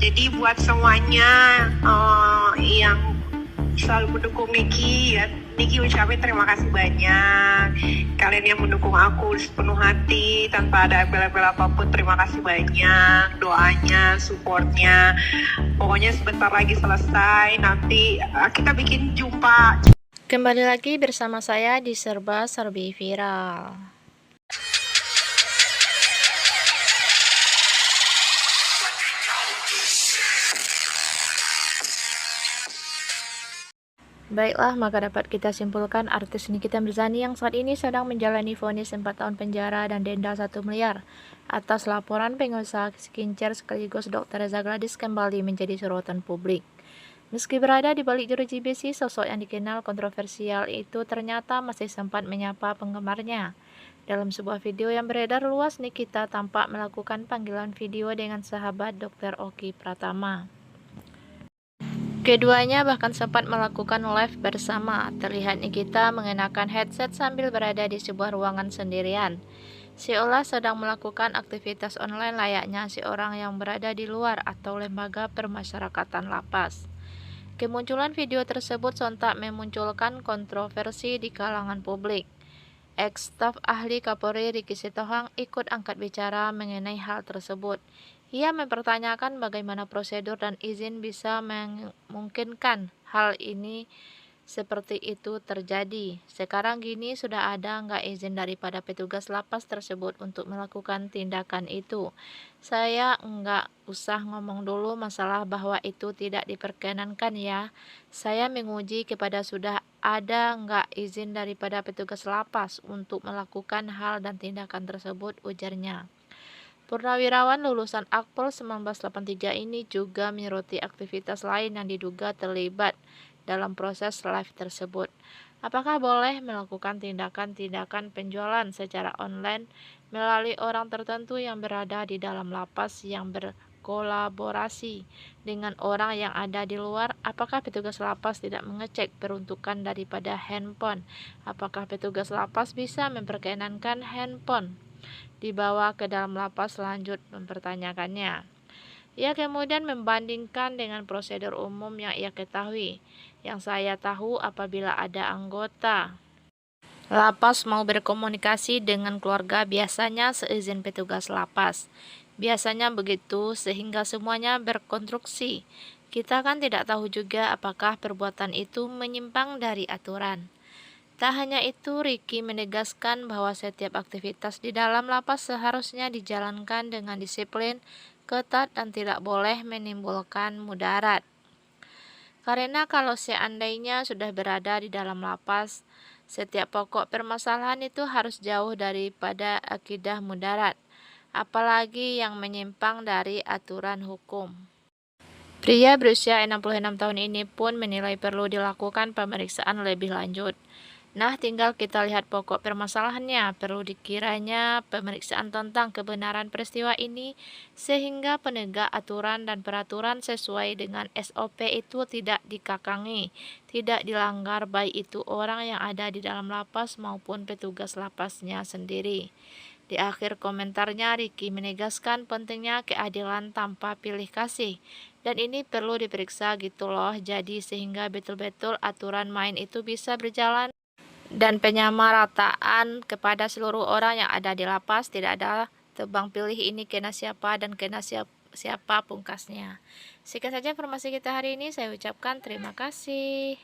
Jadi buat semuanya yang selalu mendukung Niki, ya Niki ucapin terima kasih banyak. Kalian yang mendukung aku sepenuh hati tanpa ada embel-embel apapun, terima kasih banyak. Doanya, supportnya. Pokoknya sebentar lagi selesai. Nanti kita bikin jumpa. Kembali lagi bersama saya di Serba Serbi Viral. Baiklah, maka dapat kita simpulkan artis Nikita Mirzani yang saat ini sedang menjalani vonis 4 tahun penjara dan denda 1 miliar atas laporan pengusaha skincare sekaligus Dr. Reza Gladys kembali menjadi sorotan publik. Meski berada di balik jeruji besi, sosok yang dikenal kontroversial itu ternyata masih sempat menyapa penggemarnya. Dalam sebuah video yang beredar luas, Nikita tampak melakukan panggilan video dengan sahabat Dr. Oki Pratama. Keduanya bahkan sempat melakukan live bersama. Terlihat Nikita mengenakan headset sambil berada di sebuah ruangan sendirian, seolah sedang melakukan aktivitas online layaknya seorang yang berada di luar atau lembaga permasyarakatan lapas. Kemunculan video tersebut sontak memunculkan kontroversi di kalangan publik. Ex-staf ahli Kapolri Riki Sitohang ikut angkat bicara mengenai hal tersebut. Ia mempertanyakan bagaimana prosedur dan izin bisa memungkinkan hal ini seperti itu terjadi. Sekarang gini sudah ada nggak izin daripada petugas lapas tersebut untuk melakukan tindakan itu. Saya nggak usah ngomong dulu masalah bahwa itu tidak diperkenankan ya. Saya menguji kepada sudah ada nggak izin daripada petugas lapas untuk melakukan hal dan tindakan tersebut, ujarnya. Purnawirawan lulusan Akpol 1983 ini juga menyoroti aktivitas lain yang diduga terlibat dalam proses live tersebut. Apakah boleh melakukan tindakan-tindakan penjualan secara online melalui orang tertentu yang berada di dalam lapas yang berkolaborasi dengan orang yang ada di luar? Apakah petugas lapas tidak mengecek peruntukan daripada handphone? Apakah petugas lapas bisa memperkenankan handphone dibawa ke dalam lapas? Lanjut mempertanyakannya. Ia kemudian membandingkan dengan prosedur umum yang ia ketahui. Yang saya tahu, apabila ada anggota lapas mau berkomunikasi dengan keluarga, biasanya seizin petugas lapas. Biasanya begitu, sehingga semuanya berkonstruksi. Kita kan tidak tahu juga apakah perbuatan itu menyimpang dari aturan. Tak hanya itu, Riki menegaskan bahwa setiap aktivitas di dalam lapas seharusnya dijalankan dengan disiplin, ketat, dan tidak boleh menimbulkan mudarat. Karena kalau seandainya sudah berada di dalam lapas, setiap pokok permasalahan itu harus jauh daripada akidah mudarat, apalagi yang menyimpang dari aturan hukum. Pria berusia 66 tahun ini pun menilai perlu dilakukan pemeriksaan lebih lanjut. Nah, tinggal kita lihat pokok permasalahannya. Perlu dikiranya pemeriksaan tentang kebenaran peristiwa ini sehingga penegak aturan dan peraturan sesuai dengan SOP itu tidak dikakangi, tidak dilanggar baik itu orang yang ada di dalam lapas maupun petugas lapasnya sendiri. Di akhir komentarnya, Riki menegaskan pentingnya keadilan tanpa pilih kasih. Dan ini perlu diperiksa gitu loh, jadi sehingga betul-betul aturan main itu bisa berjalan dan penyamarataan kepada seluruh orang yang ada di lapas, tidak ada tebang pilih ini kena siapa dan kena siapa pungkasnya. Sekian saja informasi kita hari ini, saya ucapkan terima kasih.